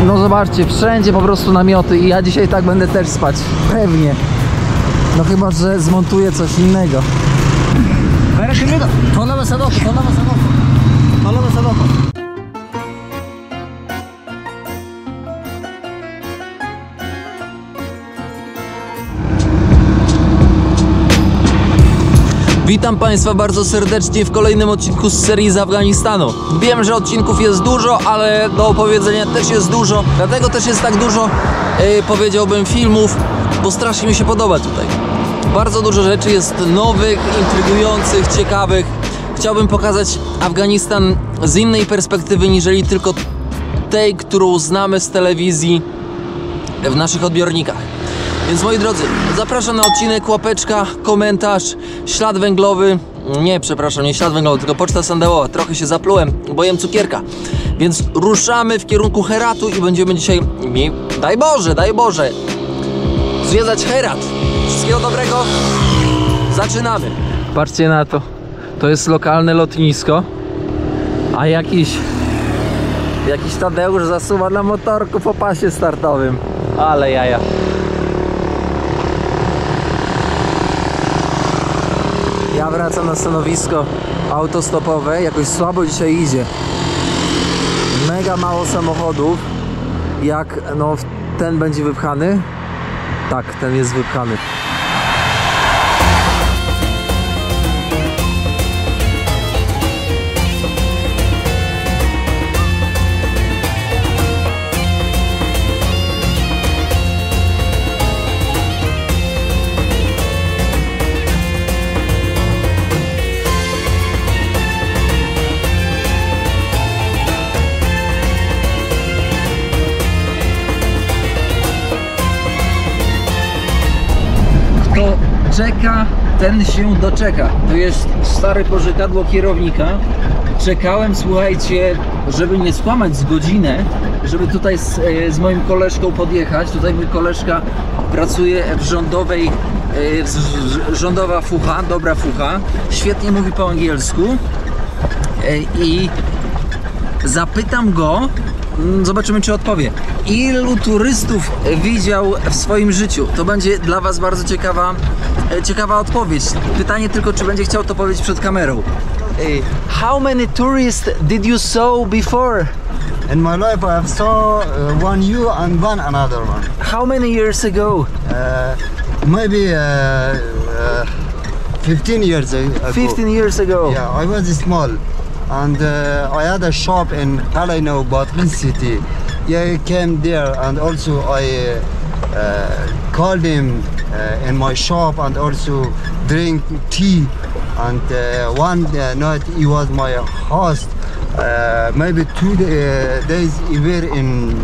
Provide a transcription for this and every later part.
No zobaczcie, wszędzie po prostu namioty i ja dzisiaj tak będę też spać. Pewnie. No chyba, że zmontuję coś innego. Witam Państwa bardzo serdecznie w kolejnym odcinku z serii z Afganistanu. Wiem, że odcinków jest dużo, ale do opowiedzenia też jest dużo. Dlatego też jest tak dużo, powiedziałbym, filmów, bo strasznie mi się podoba tutaj. Bardzo dużo rzeczy jest nowych, intrygujących, ciekawych. Chciałbym pokazać Afganistan z innej perspektywy, niżeli tylko tej, którą znamy z telewizji w naszych odbiornikach. Więc moi drodzy, zapraszam na odcinek, łapeczka, komentarz, ślad węglowy. Nie, przepraszam, nie ślad węglowy, tylko poczta sandałowa. Trochę się zaplułem, bo jem cukierka. Więc ruszamy w kierunku Heratu i będziemy dzisiaj, daj Boże, zwiedzać Herat. Wszystkiego dobrego, zaczynamy. Patrzcie na to, to jest lokalne lotnisko, a jakiś Tadeusz zasuwa na motorku po pasie startowym. Ale jaja. Ja wracam na stanowisko autostopowe, jakoś słabo dzisiaj idzie. Mega mało samochodów. Jak no ten będzie wypchany? Tak, ten jest wypchany. Czeka, ten się doczeka. To jest stare pożegadło kierownika. Czekałem, słuchajcie, żeby nie skłamać z godzinę, żeby tutaj z moim koleżką podjechać. Tutaj mój koleżka pracuje w rządowej, rządowa fucha, dobra fucha. Świetnie mówi po angielsku. I zapytam go, zobaczymy, czy odpowie. Ilu turystów widział w swoim życiu? To będzie dla Was bardzo ciekawa odpowiedź. Pytanie tylko, czy będzie chciał to powiedzieć przed kamerą. How many tourists did you saw before? In my life, I have saw one you and one another one. How many years ago? Maybe 15 years ago. 15 years ago. Yeah, I was small, and I had a shop in Halino, Batli city. Yeah, I came there, and also I called him in my shop, and also drink tea. And one night he was my host. Maybe 2 days we were in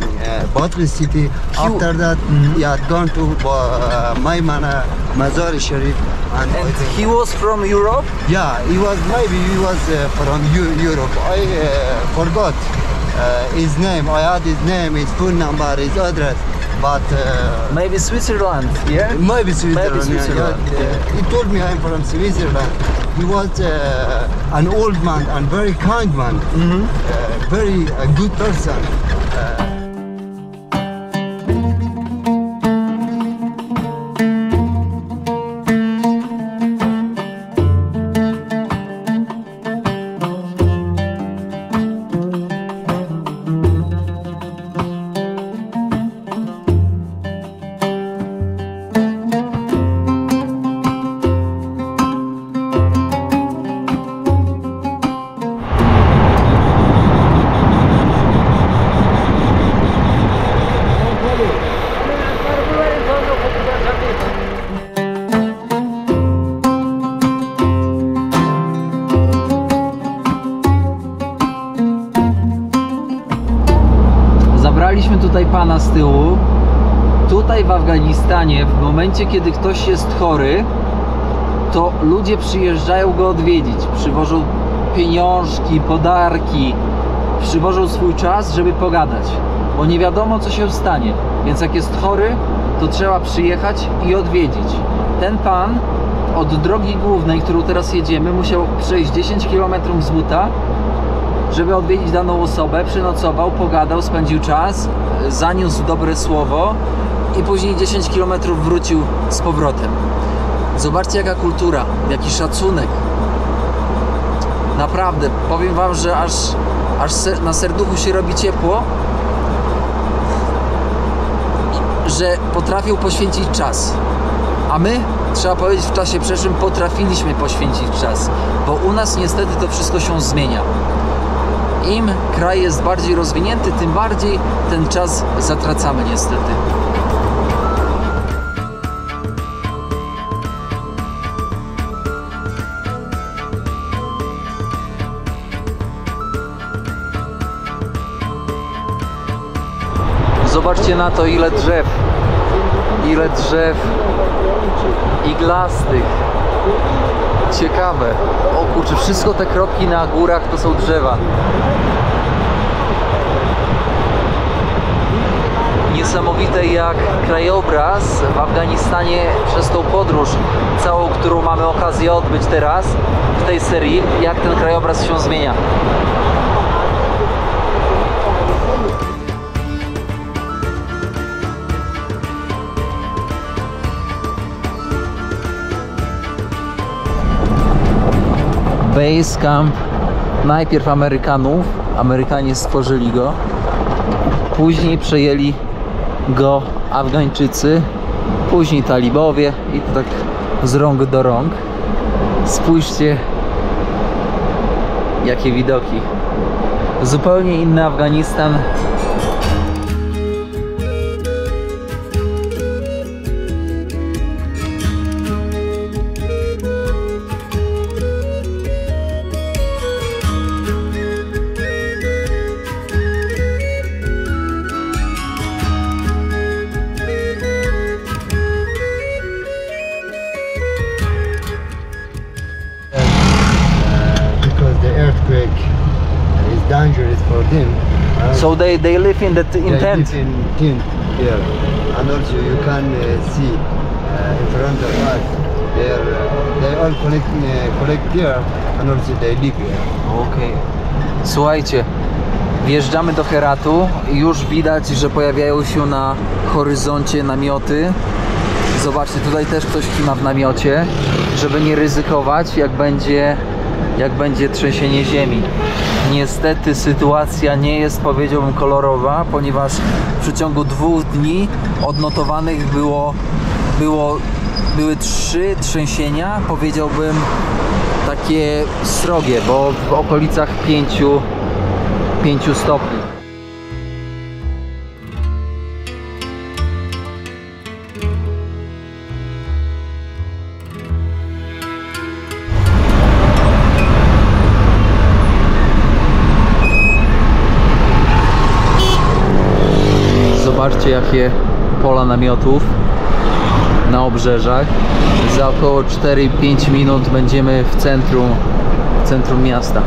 Batli city. After that, he had gone to Maymana Mazar Sharif. And he was from Europe? Yeah, he was from Europe. I forgot his name. I had his name, his phone number, his address. But maybe Switzerland, yeah? Maybe Switzerland. Maybe Switzerland. Yeah. He told me I'm from Switzerland. He was an old man and very kind man. Very good person. Zabraliśmy tutaj pana z tyłu. Tutaj w Afganistanie, w momencie kiedy ktoś jest chory, to ludzie przyjeżdżają go odwiedzić. Przywożą pieniążki, podarki, przywożą swój czas, żeby pogadać, bo nie wiadomo, co się stanie. Więc jak jest chory, to trzeba przyjechać i odwiedzić. Ten pan od drogi głównej, którą teraz jedziemy, musiał przejść 10 km z buta żeby odwiedzić daną osobę, przynocował, pogadał, spędził czas, zaniósł dobre słowo i później 10 km wrócił z powrotem. Zobaczcie jaka kultura, jaki szacunek. Naprawdę, powiem wam, że aż na serduchu się robi ciepło, że potrafią poświęcić czas. A my, trzeba powiedzieć, w czasie przeszłym potrafiliśmy poświęcić czas, bo u nas niestety to wszystko się zmienia. Im kraj jest bardziej rozwinięty, tym bardziej ten czas zatracamy niestety. Zobaczcie na to, ile drzew iglastych. Ciekawe. O kurczę, wszystko te kropki na górach to są drzewa. Niesamowite jak krajobraz w Afganistanie przez tą podróż całą, którą mamy okazję odbyć teraz w tej serii, jak ten krajobraz się zmienia. Base Camp najpierw Amerykanów, Amerykanie stworzyli go, później przejęli go Afgańczycy, później talibowie i to tak z rąk do rąk. Spójrzcie jakie widoki, zupełnie inny Afganistan. Dangerous for them. So they live in the They tent. live in tent here, and also you can see in front of us. They all collect here, and also they live here. Okej. Słuchajcie, wjeżdżamy do Heratu i już widać, że pojawiają się na horyzoncie namioty. Zobaczcie, tutaj też ktoś kima w namiocie, żeby nie ryzykować, jak będzie trzęsienie ziemi. Niestety sytuacja nie jest, powiedziałbym, kolorowa, ponieważ w przeciągu 2 dni odnotowanych były 3 trzęsienia, powiedziałbym takie srogie, bo w okolicach 5 stopni. Zobaczcie jakie pola namiotów na obrzeżach. Za około 4-5 minut będziemy w centrum miasta.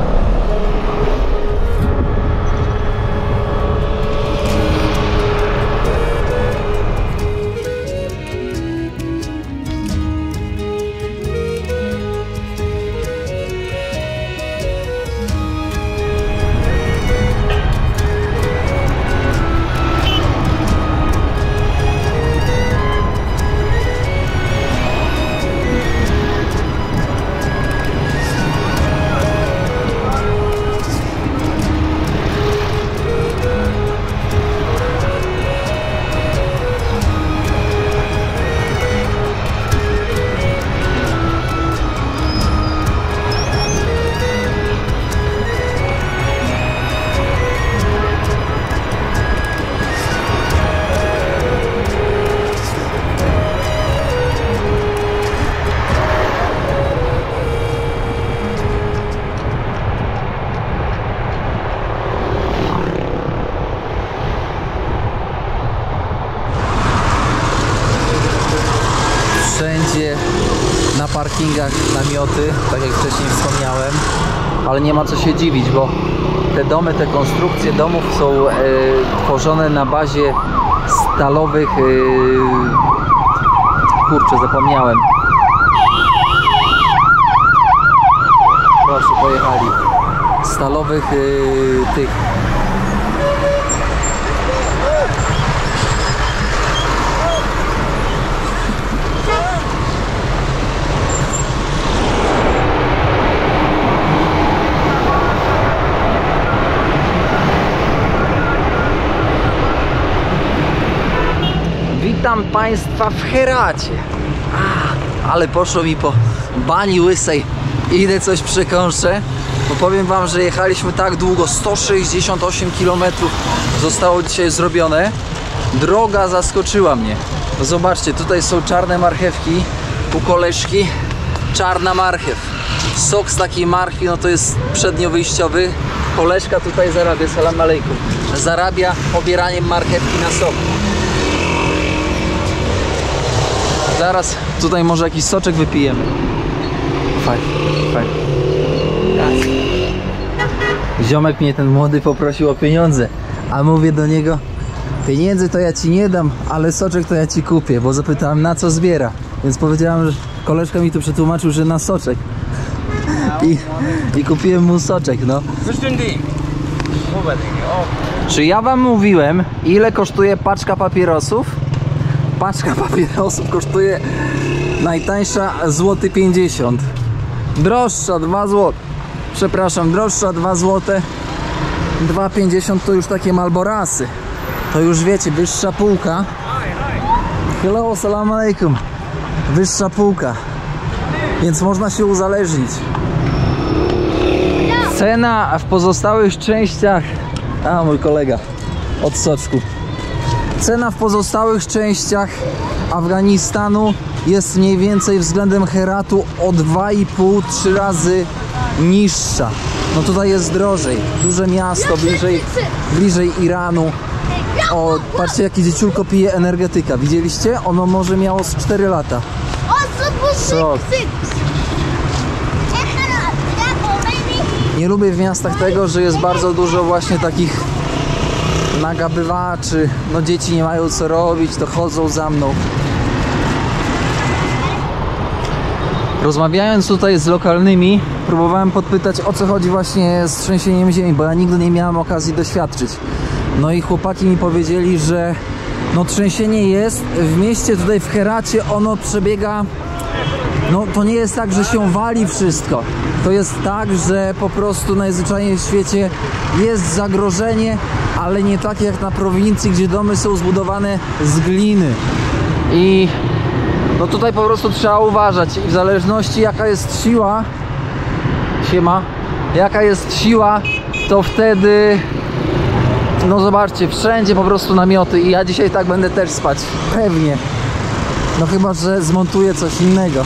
Na parkingach namioty, tak jak wcześniej wspomniałem, ale nie ma co się dziwić, bo te domy, te konstrukcje domów są tworzone na bazie stalowych, kurczę, zapomniałem. Proszę, pojechali. stalowych tych. Witam Państwa w Heracie. Ale poszło mi po bani łysej. Idę coś przekąszę. Bo powiem Wam, że jechaliśmy tak długo, 168 km zostało dzisiaj zrobione. Droga zaskoczyła mnie. No zobaczcie, tutaj są czarne marchewki u koleżki. Czarna marchew. Sok z takiej marchwi, no to jest przedniowyjściowy. Koleżka tutaj zarabia, salam alejkum, zarabia pobieraniem marchewki na sok. Zaraz tutaj może jakiś soczek wypijemy. Fajnie. Ziomek mnie ten młody poprosił o pieniądze, a mówię do niego: pieniędzy to ja ci nie dam, ale soczek to ja ci kupię, bo zapytałem, na co zbiera. Więc powiedziałem, że koleżka mi tu przetłumaczył, że na soczek. I kupiłem mu soczek, no. Czy ja Wam mówiłem, ile kosztuje paczka papierosów? Paczka papierosów kosztuje najtańsza złoty 50. Droższa 2 zł. Przepraszam, droższa 2 zł. 2,50 to już takie Malborasy. To już wiecie, wyższa półka. Hello, salam alaikum. Wyższa półka. Więc można się uzależnić. Cena w pozostałych częściach... A, mój kolega od soczku. Cena w pozostałych częściach Afganistanu jest mniej więcej względem Heratu o 2,5-3 razy niższa. No tutaj jest drożej. Duże miasto, bliżej Iranu. O, patrzcie, jaki dzieciulko pije energetyka. Widzieliście? Ono może miało z 4 lata. So. Nie lubię w miastach tego, że jest bardzo dużo właśnie takich nagabywaczy. No dzieci nie mają co robić, to chodzą za mną. Rozmawiając tutaj z lokalnymi, próbowałem podpytać, o co chodzi właśnie z trzęsieniem ziemi, bo ja nigdy nie miałem okazji doświadczyć. No i chłopaki mi powiedzieli, że no trzęsienie jest w mieście, tutaj w Heracie ono przebiega. No to nie jest tak, że się wali wszystko. To jest tak, że po prostu najzwyczajniej w świecie jest zagrożenie, ale nie takie jak na prowincji, gdzie domy są zbudowane z gliny. I no tutaj po prostu trzeba uważać. I w zależności jaka jest siła, jaka jest siła, to wtedy, no zobaczcie, wszędzie po prostu namioty. I ja dzisiaj tak będę też spać. Pewnie. No chyba że zmontuję coś innego.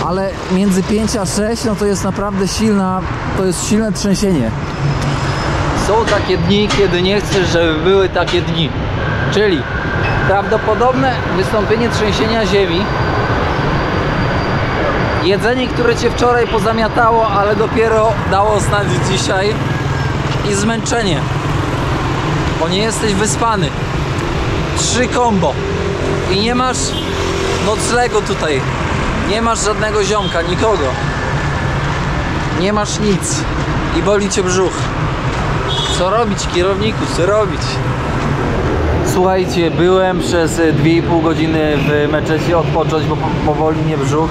Ale między 5 a 6 no to jest naprawdę silne trzęsienie. Są takie dni, kiedy nie chcesz, żeby były takie dni. Czyli prawdopodobne wystąpienie trzęsienia ziemi, jedzenie, które cię wczoraj pozamiatało, ale dopiero dało znać dzisiaj, i zmęczenie, bo nie jesteś wyspany. 3 kombo i nie masz noclegu tutaj, nie masz żadnego ziomka, nikogo, nie masz nic i boli cię brzuch. Co robić, kierowniku, co robić? Słuchajcie, byłem przez 2,5 godziny w meczecie odpocząć, bo powoli mnie brzuch.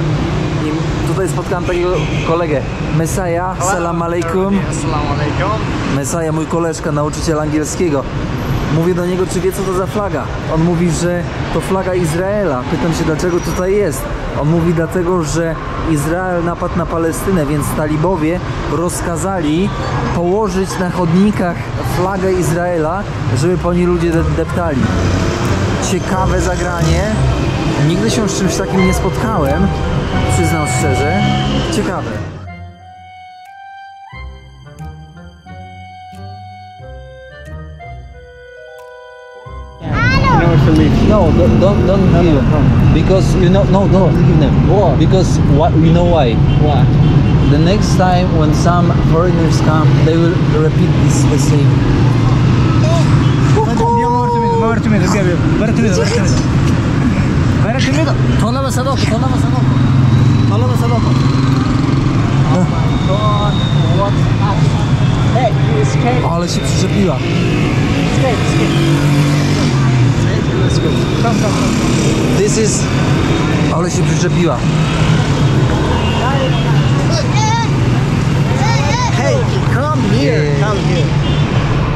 I tutaj spotkałem takiego kolegę, Mesaja, salam alaikum. Mesaja, mój koleżka, nauczyciel angielskiego. Mówię do niego, czy wie, co to za flaga. On mówi, że to flaga Izraela. Pytam się, dlaczego tutaj jest. On mówi, dlatego, że Izrael napadł na Palestynę, więc talibowie rozkazali położyć na chodnikach flagę Izraela, żeby po niej ludzie deptali. Ciekawe zagranie. Nigdy się z czymś takim nie spotkałem, przyznam szczerze. Ciekawe. No, don't give them. Because you know, no, don't give them. Why? Because you know why? Why? The next time when some foreigners come, they will repeat the same. Ale się przyczepiła. This is... Ale się przyczepiła. Hey, come here. Come here.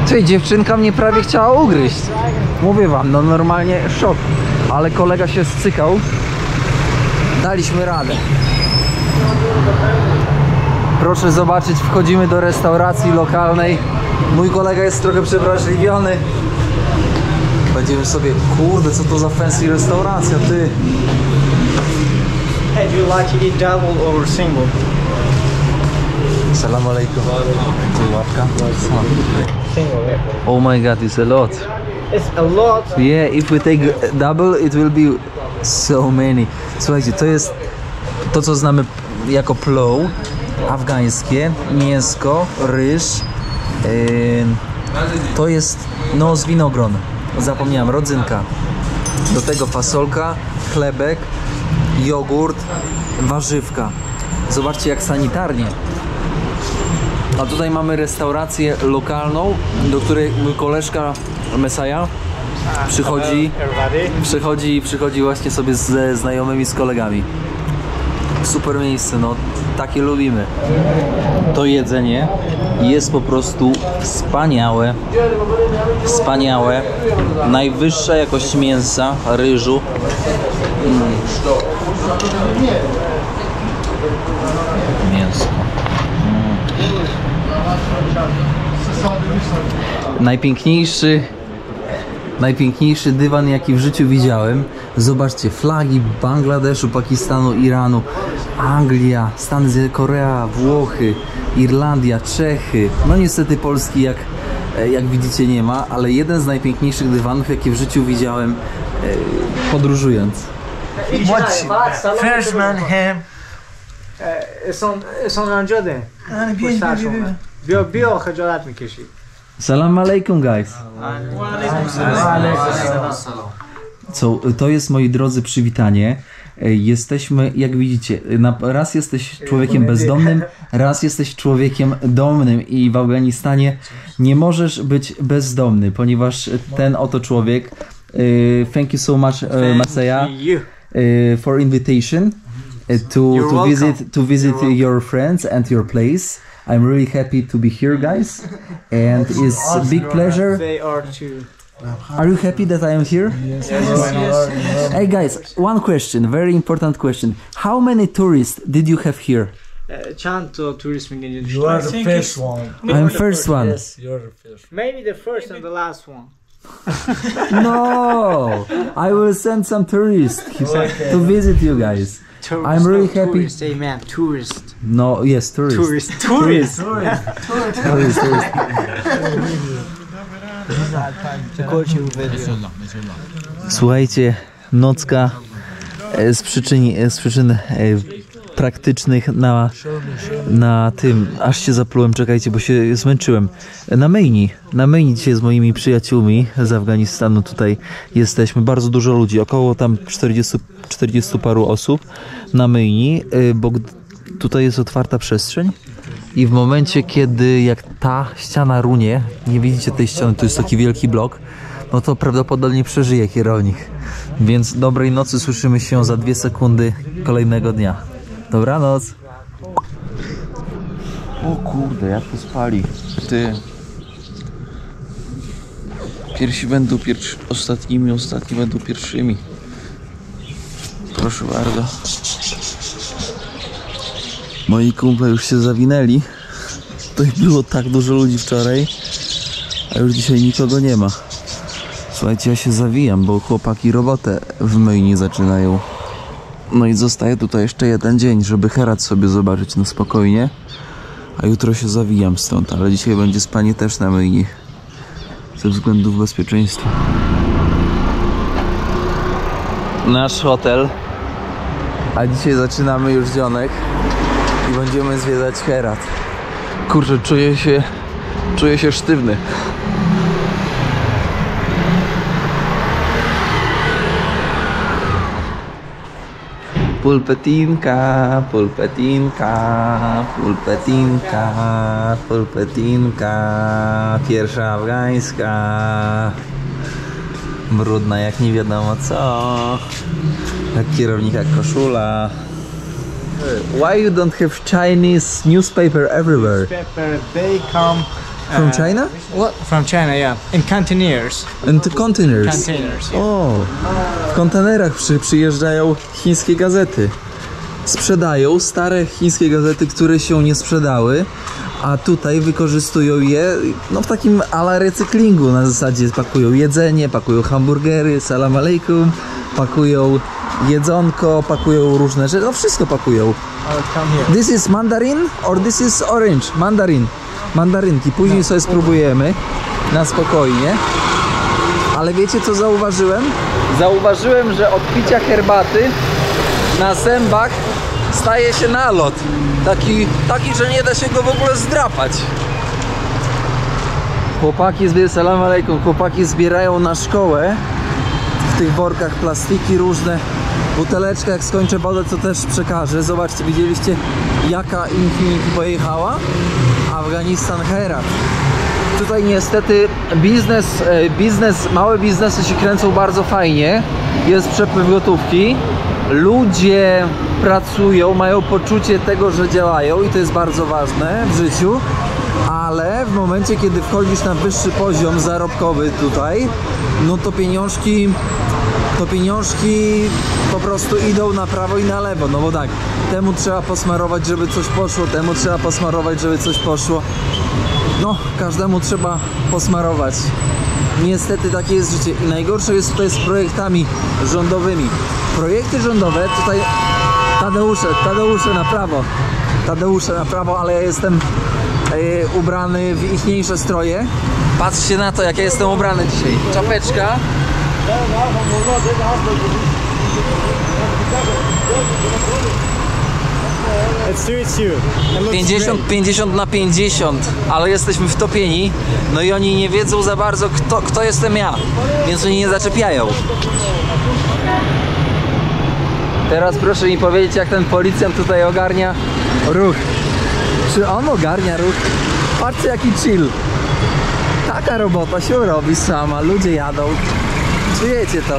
Czyli dziewczynka mnie prawie chciała ugryźć. Mówię wam, no normalnie szok. Ale kolega się scykał. Daliśmy radę. Proszę zobaczyć, wchodzimy do restauracji lokalnej. Mój kolega jest trochę przewrażliwiony. Będziemy sobie, kurde, co to za fancy restauracja, ty. Hey, do you like to eat double or single? Salam alaikum. Łapka. Single, yeah. Oh my god, it's a lot. It's a lot. Yeah, if we take double, it will be so many. Słuchajcie, to jest to, co znamy jako plow afgańskie, mięsko, ryż. To jest no z winogron. Zapomniałem, rodzynka. Do tego fasolka, chlebek, jogurt, warzywka. Zobaczcie, jak sanitarnie. A tutaj mamy restaurację lokalną, do której mój koleżka Messiah przychodzi właśnie sobie ze znajomymi, z kolegami. Super miejsce, no takie lubimy. To jedzenie jest po prostu wspaniałe. Wspaniałe. Najwyższa jakość mięsa, ryżu. Mięsko. Najpiękniejszy dywan, jaki w życiu widziałem. Zobaczcie, flagi Bangladeszu, Pakistanu, Iranu, Anglia, Stany Zjednoczone, Korea, Włochy, Irlandia, Czechy. No niestety Polski jak widzicie nie ma, ale jeden z najpiękniejszych dywanów, jakie w życiu widziałem podróżując. Freshman ham. Son anjode. Bio khajalat mikeshi. Salam alaikum, guys. So, to jest, moi drodzy, przywitanie. Jesteśmy, jak widzicie, raz jesteś człowiekiem bezdomnym, raz jesteś człowiekiem domnym i w Afganistanie nie możesz być bezdomny, ponieważ ten oto człowiek, thank you so much, Messiah, for invitation to visit your friends and your place. I'm really happy to be here, guys, and it's a big pleasure. They are too. Are you happy that I am here? Yes. Hey guys, one question, very important question. How many tourists did you have here? Chanto tourist mingin. You are the first one. I'm first one. Yes, you're the first. Maybe the first and the last one. No, I will send some tourists to visit you guys. I'm really happy. Tourist, hey man, tourist. No, yes, tourists. Tourist. Słuchajcie, nocka z przyczyn praktycznych na tym, aż się zaplułem, czekajcie, bo się zmęczyłem. Na Myjni dzisiaj z moimi przyjaciółmi z Afganistanu tutaj jesteśmy, bardzo dużo ludzi, około tam 40 paru osób na Myjni, bo tutaj jest otwarta przestrzeń i w momencie, kiedy jak ta ściana runie, nie widzicie tej ściany, to jest taki wielki blok, no to prawdopodobnie przeżyje kierownik. Więc dobrej nocy, słyszymy się za 2 sekundy kolejnego dnia. Dobranoc. O kurde, jak to spali. Ty. Pierwsi będą ostatnimi, ostatni będą pierwszymi. Proszę bardzo. Moi kumple już się zawinęli. Tutaj było tak dużo ludzi wczoraj, a już dzisiaj nikogo nie ma. Słuchajcie, ja się zawijam, bo chłopaki robotę w Myjni zaczynają. No i zostaje tutaj jeszcze jeden dzień, żeby Herat sobie zobaczyć na spokojnie. A jutro się zawijam stąd, ale dzisiaj będzie spanie też na Myjni. Ze względów bezpieczeństwa. Nasz hotel. A dzisiaj zaczynamy już dzionek i będziemy zwiedzać Herat. Kurczę, czuję się sztywny. Pulpetinka, pulpetinka, pulpetinka, pulpetinka, pierwsza afgańska. Brudna jak nie wiadomo co. Jak kierownika koszula. Why you don't have Chinese newspaper everywhere? Pepper, they come From China? what? From China, yeah. In containers. And the containers. Containers. Yeah. O, w kontenerach przyjeżdżają chińskie gazety. Sprzedają stare chińskie gazety, które się nie sprzedały, a tutaj wykorzystują je no, w takim ala recyklingu. Na zasadzie pakują jedzenie, pakują hamburgery, salam alejkum, pakują jedzonko, pakują różne rzeczy, no wszystko pakują. I'll come here. This is mandarin or this is orange? Mandarin. Mandarynki. Później sobie spróbujemy na spokojnie. Ale wiecie co zauważyłem? Zauważyłem, że od picia herbaty na zębach staje się nalot. Taki, że nie da się go w ogóle zdrapać. Salam alejkum, chłopaki zbierają na szkołę w tych workach plastiki różne. Buteleczka, jak skończę wodę, to też przekażę. Zobaczcie, widzieliście jaka Infinity pojechała? Afganistan Herat. Tutaj niestety małe biznesy się kręcą bardzo fajnie. Jest przepływ gotówki. Ludzie pracują, mają poczucie tego, że działają i to jest bardzo ważne w życiu. Ale w momencie, kiedy wchodzisz na wyższy poziom zarobkowy tutaj, no to pieniążki po prostu idą na prawo i na lewo, no bo tak, temu trzeba posmarować, żeby coś poszło, temu trzeba posmarować, żeby coś poszło. No, każdemu trzeba posmarować. Niestety takie jest życie i najgorsze jest tutaj z projektami rządowymi. Projekty rządowe, tutaj Tadeusze na prawo, ale ja jestem ubrany w ichniejsze stroje. Patrzcie na to, jak ja jestem ubrany dzisiaj. Czapeczka. It's you. 50 na 50, ale jesteśmy wtopieni. No i oni nie wiedzą za bardzo, kto jestem ja, więc oni nie zaczepiają. Teraz proszę mi powiedzieć, jak ten policjant tutaj ogarnia ruch. Czy on ogarnia ruch? Patrzcie, jaki chill. Taka robota się robi sama, ludzie jadą. Czujecie to?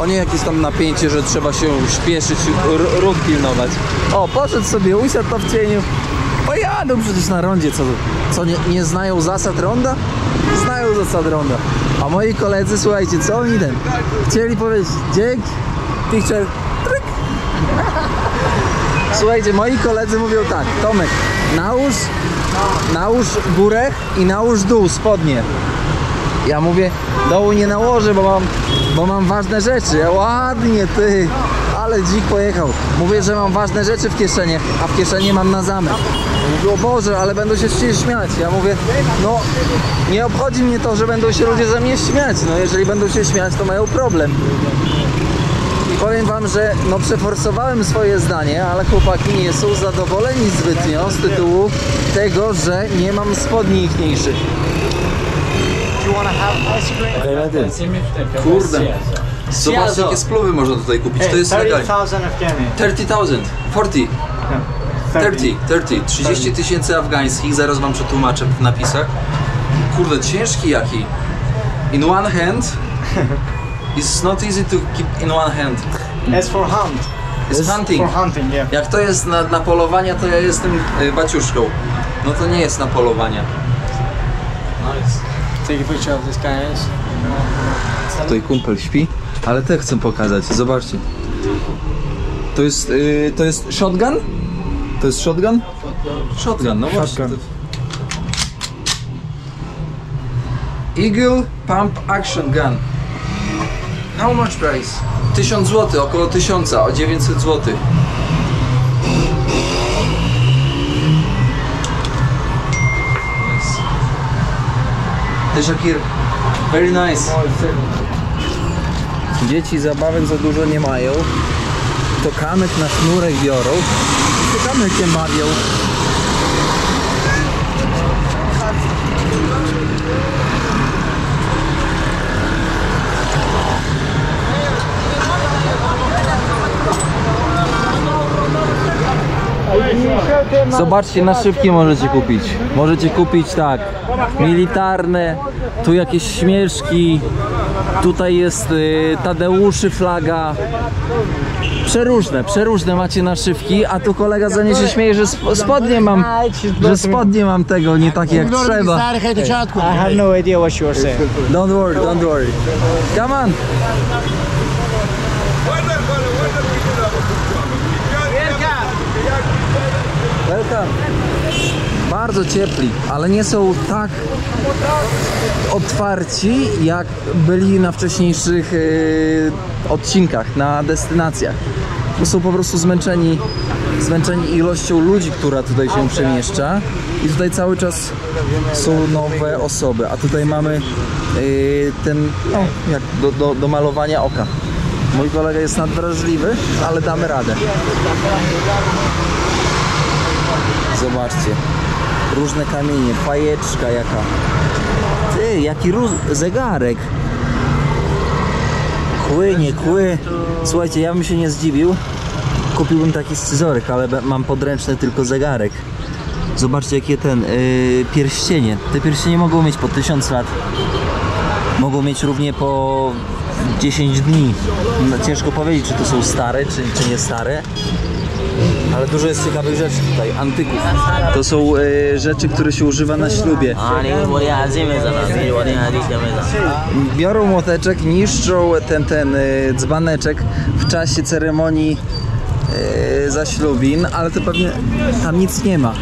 O nie jakieś tam napięcie, że trzeba się śpieszyć, ruch pilnować. O, poszedł sobie, usiadł to w cieniu. Pojadą przecież na rondzie, co nie znają zasad ronda? Znają zasad ronda. A moi koledzy, słuchajcie, co oni chcieli powiedzieć? Dzięki, picture, tryk. Słuchajcie, moi koledzy mówią tak: Tomek, nałóż górę i nałóż dół, spodnie. Ja mówię, dołu nie nałożę, bo mam ważne rzeczy. Ja ładnie, ty, ale dzik pojechał. Mówię, że mam ważne rzeczy w kieszeni, a w kieszeni mam na zamek. Mówię, o Boże, ale będą się śmiać. Ja mówię, no nie obchodzi mnie to, że będą się ludzie ze mnie śmiać. No jeżeli będą się śmiać, to mają problem. I powiem wam, że no przeforsowałem swoje zdanie, ale chłopaki nie są zadowoleni zbytnio z tytułu tego, że nie mam spodni ichniejszych. Kurde. Zobaczcie, jakie spluwy można tutaj kupić. To jest legalnie. 30,000. 30 tysięcy afgańskich. Zaraz wam przetłumaczę w napisach. Kurde, ciężki jaki. In one hand. It's not easy to keep in one hand. It's for hunt. It's hunting. For hunting, yeah. Jak to jest na polowania, to ja jestem baciuszką. No to nie jest na polowania. Nice. Take a picture of this guys. Tutaj kumpel śpi, ale te chcę pokazać. Zobaczcie. To jest shotgun? To jest shotgun? Shotgun, no właśnie. Eagle Pump Action Gun. How much price? 1000 zł, około 1000, o 900 zł. Te Shakir, very nice. Dzieci zabawek za dużo nie mają. To kamyk na sznurek biorą i się kamykiem bawią. Zobaczcie, naszywki możecie kupić. Możecie kupić tak, militarne, tu jakieś śmieszki, tutaj jest Tadeuszy flaga. Przeróżne macie naszywki, a tu kolega za nie się śmieje, że spodnie mam tego, nie takie jak trzeba. I have no idea what you are saying. Don't worry. Come on. Welcome. Bardzo ciepli, ale nie są tak otwarci, jak byli na wcześniejszych odcinkach, na destynacjach. Bo są po prostu zmęczeni ilością ludzi, która tutaj się przemieszcza, i tutaj cały czas są nowe osoby, a tutaj mamy ten, no, jak do malowania oka. Mój kolega jest nadwrażliwy, ale damy radę. Zobaczcie, różne kamienie, fajeczka jaka. Ty, jaki zegarek. Kły. Słuchajcie, ja bym się nie zdziwił. Kupiłbym taki scyzoryk, ale mam podręczny tylko zegarek. Zobaczcie, jakie pierścienie. Te pierścienie mogą mieć po 1000 lat. Mogą mieć równie po 10 dni. No, ciężko powiedzieć, czy to są stare, czy nie stare. Ale dużo jest ciekawych rzeczy tutaj, antyków. To są rzeczy, które się używa na ślubie. Biorą młoteczek, niszczą ten dzbaneczek w czasie ceremonii zaślubin, ale to pewnie tam nic nie ma.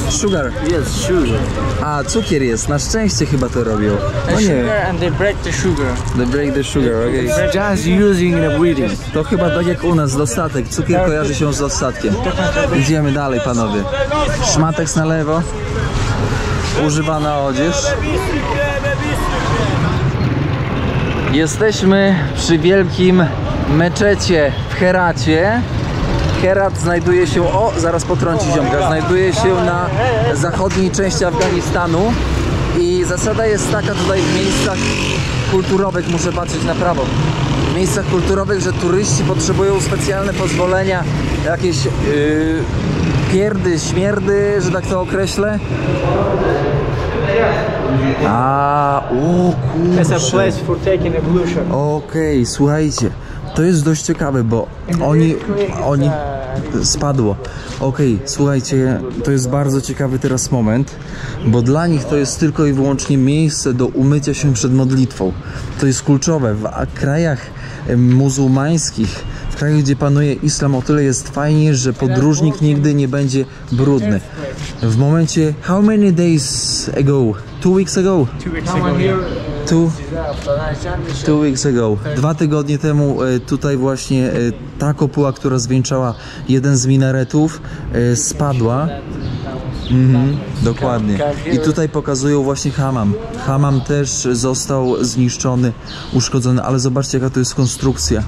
Sugar. Yes, sugar. A, cukier jest, na szczęście chyba to robią. No nie wiem. And they break the sugar. They break the sugar, okej. Just using the weeding. To chyba tak jak u nas, dostatek. Cukier kojarzy się z dostatkiem. Idziemy dalej, panowie. Szmatek na lewo. Używana odzież. Jesteśmy przy wielkim meczecie w Heracie. Herat znajduje się, zaraz potrąci ziomka, znajduje się na zachodniej części Afganistanu i zasada jest taka tutaj w miejscach kulturowych, muszę patrzeć na prawo, w miejscach kulturowych, że turyści potrzebują specjalne pozwolenia, jakieś pierdy, śmierdy, że tak to określę. It's a place for taking ablution. Okej, słuchajcie, to jest dość ciekawe, bo oni spadło. Okej, słuchajcie, to jest bardzo ciekawy teraz moment, bo dla nich to jest tylko i wyłącznie miejsce do umycia się przed modlitwą. To jest kluczowe. W krajach muzułmańskich, w krajach, gdzie panuje islam, o tyle jest fajnie, że podróżnik nigdy nie będzie brudny. W momencie, how many days ago? 2 weeks ago? 2 weeks ago. 2 weeks ago. 2 tygodnie temu tutaj właśnie ta kopuła, która zwieńczała jeden z minaretów, spadła. Dokładnie. I tutaj pokazują właśnie hammam. Hammam też został zniszczony, uszkodzony, ale zobaczcie, jaka to jest konstrukcja.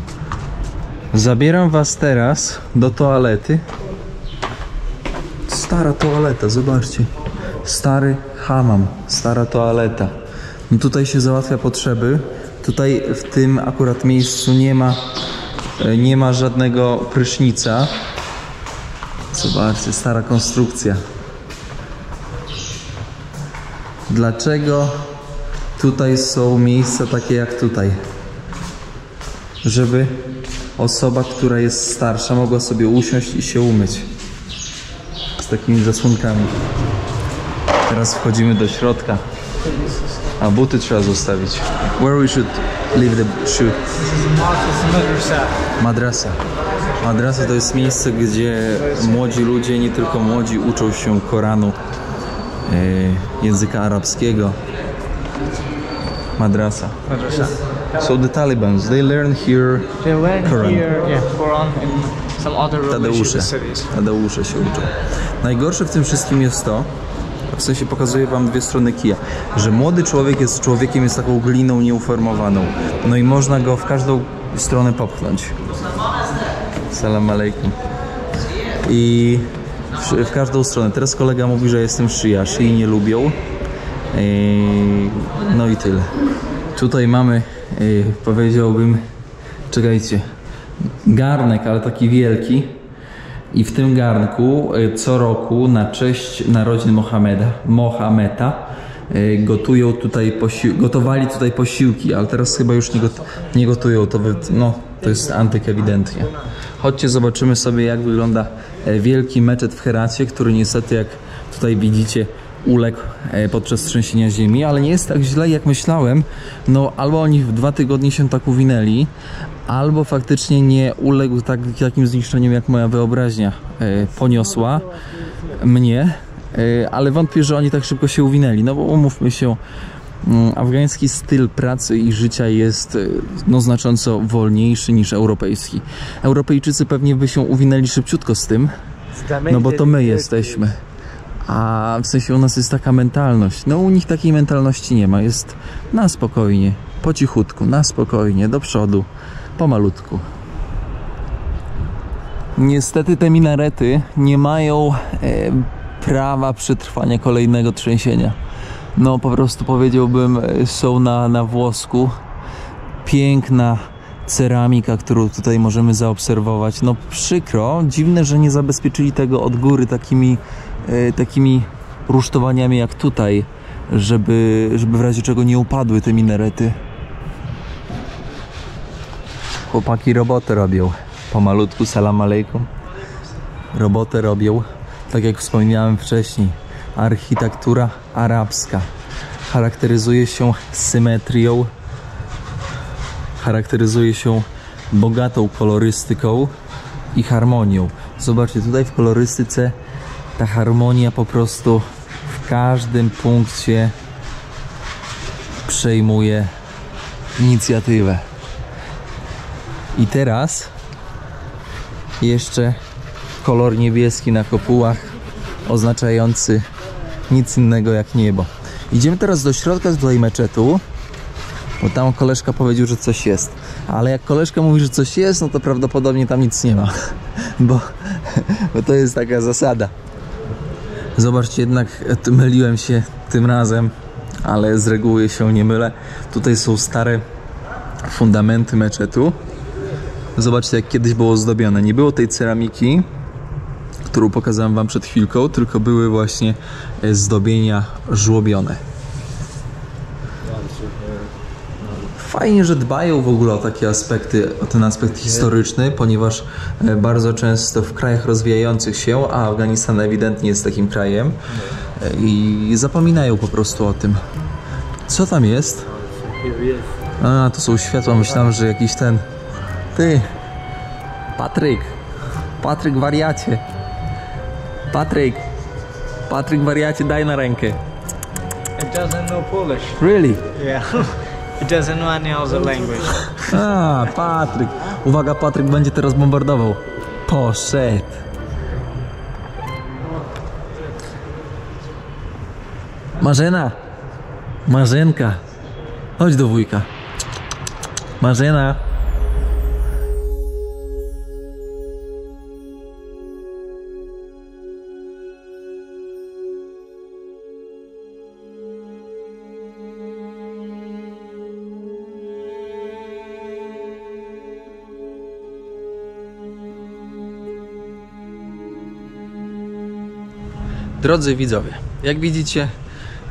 Zabieram was teraz do toalety. Stara toaleta, zobaczcie. Stary hammam, stara toaleta. No tutaj się załatwia potrzeby. Tutaj w tym akurat miejscu nie ma żadnego prysznica. Zobaczcie, stara konstrukcja. Dlaczego tutaj są miejsca takie jak tutaj? Żeby osoba, która jest starsza, mogła sobie usiąść i się umyć. Z takimi zasłonkami. Teraz wchodzimy do środka. A buty trzeba zostawić. Where we should leave the shoe? Madrasa. Madrasa to jest miejsce, gdzie młodzi ludzie, nie tylko młodzi, uczą się Koranu, języka arabskiego. Madrasa. So the Talibans, they learn here Quran. Quran and some other religious studies. Tadeusze się uczą. Najgorsze w tym wszystkim jest to, w sensie pokazuję wam dwie strony kija, że młody człowiek jest człowiekiem, jest taką gliną nieuformowaną. No i można go w każdą stronę popchnąć. Salam alejkum. I w każdą stronę. Teraz kolega mówi, że jestem szyja. Szyi nie lubią. No i tyle. Tutaj mamy, powiedziałbym, czekajcie, garnek, ale taki wielki. I w tym garnku co roku na cześć narodzin Mohameda gotują tutaj gotowali tutaj posiłki, ale teraz chyba już nie gotują, to jest antyk ewidentnie. Chodźcie, zobaczymy sobie, jak wygląda wielki meczet w Heracie, który niestety, jak tutaj widzicie, uległ podczas trzęsienia ziemi, ale nie jest tak źle, jak myślałem. No, albo oni w 2 tygodnie się tak uwinęli, albo faktycznie nie uległ takim zniszczeniom, jak moja wyobraźnia poniosła mnie, ale wątpię, że oni tak szybko się uwinęli, no bo umówmy się, afgański styl pracy i życia jest znacząco wolniejszy niż europejski. Europejczycy pewnie by się uwinęli szybciutko z tym, no bo to my jesteśmy. A w sensie u nas jest taka mentalność. No u nich takiej mentalności nie ma. Jest na spokojnie, po cichutku, na spokojnie, do przodu, pomalutku. Niestety te minarety nie mają prawa przetrwania kolejnego trzęsienia. No po prostu powiedziałbym, są na włosku. Piękna ceramika, którą tutaj możemy zaobserwować. No przykro, dziwne, że nie zabezpieczyli tego od góry takimi rusztowaniami jak tutaj, żeby w razie czego nie upadły te minarety. Chłopaki robotę robią. Pomalutku, salam alejkum. Robotę robią. Tak jak wspomniałem wcześniej, architektura arabska charakteryzuje się symetrią, charakteryzuje się bogatą kolorystyką i harmonią. Zobaczcie, tutaj w kolorystyce ta harmonia po prostu w każdym punkcie przejmuje inicjatywę. I teraz jeszcze kolor niebieski na kopułach, oznaczający nic innego jak niebo. Idziemy teraz do środka tutaj meczetu, bo tam koleżka powiedział, że coś jest. Ale jak koleżka mówi, że coś jest, no to prawdopodobnie tam nic nie ma. Bo to jest taka zasada. Zobaczcie, jednak myliłem się tym razem, ale z reguły się nie mylę. Tutaj są stare fundamenty meczetu. Zobaczcie, jak kiedyś było zdobione. Nie było tej ceramiki, którą pokazałem wam przed chwilką, tylko były właśnie zdobienia żłobione. Fajnie, że dbają w ogóle o takie aspekty, o ten aspekt historyczny, ponieważ bardzo często w krajach rozwijających się, a Afganistan ewidentnie jest takim krajem, i zapominają po prostu o tym. Co tam jest? A, to są światła. Myślałem, że jakiś ten... Ty! Patryk wariacie! Patryk wariacie, daj na rękę. It doesn't know Polish. Really? Yeah. It doesn't know any other language. A, Patryk. Uwaga, Patryk będzie teraz bombardował. Poszedł. Marzenka. Chodź do wujka. Marzena. Drodzy widzowie, jak widzicie,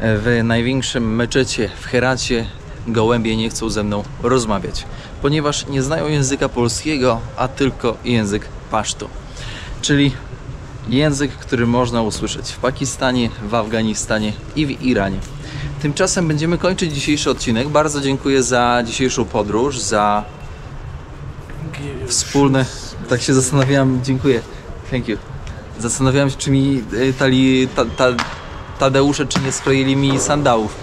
w największym meczecie w Heracie gołębie nie chcą ze mną rozmawiać, ponieważ nie znają języka polskiego, a tylko język pasztu, czyli język, który można usłyszeć w Pakistanie, w Afganistanie i w Iranie. Tymczasem będziemy kończyć dzisiejszy odcinek. Bardzo dziękuję za dzisiejszą podróż, za wspólne... Tak się zastanawiałem, dziękuję. Thank you. Zastanawiałem się, czy mi Tadeusze, czy nie skroili mi sandałów.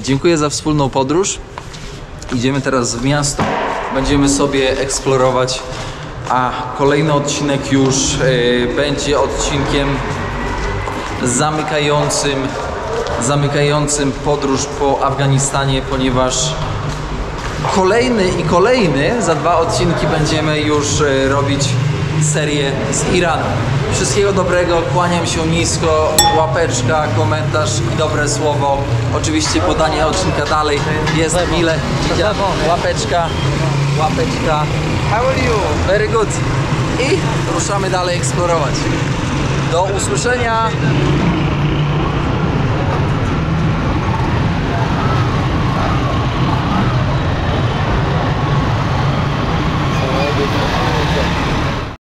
Dziękuję za wspólną podróż. Idziemy teraz w miasto. Będziemy sobie eksplorować, a kolejny odcinek już będzie odcinkiem zamykającym podróż po Afganistanie, ponieważ kolejny za 2 odcinki będziemy już robić serię z Iranu. Wszystkiego dobrego, kłaniam się nisko, łapeczka, komentarz i dobre słowo. Oczywiście podanie odcinka dalej jest mile widziane. Łapeczka. How are you? Very good. i ruszamy dalej eksplorować. Do usłyszenia!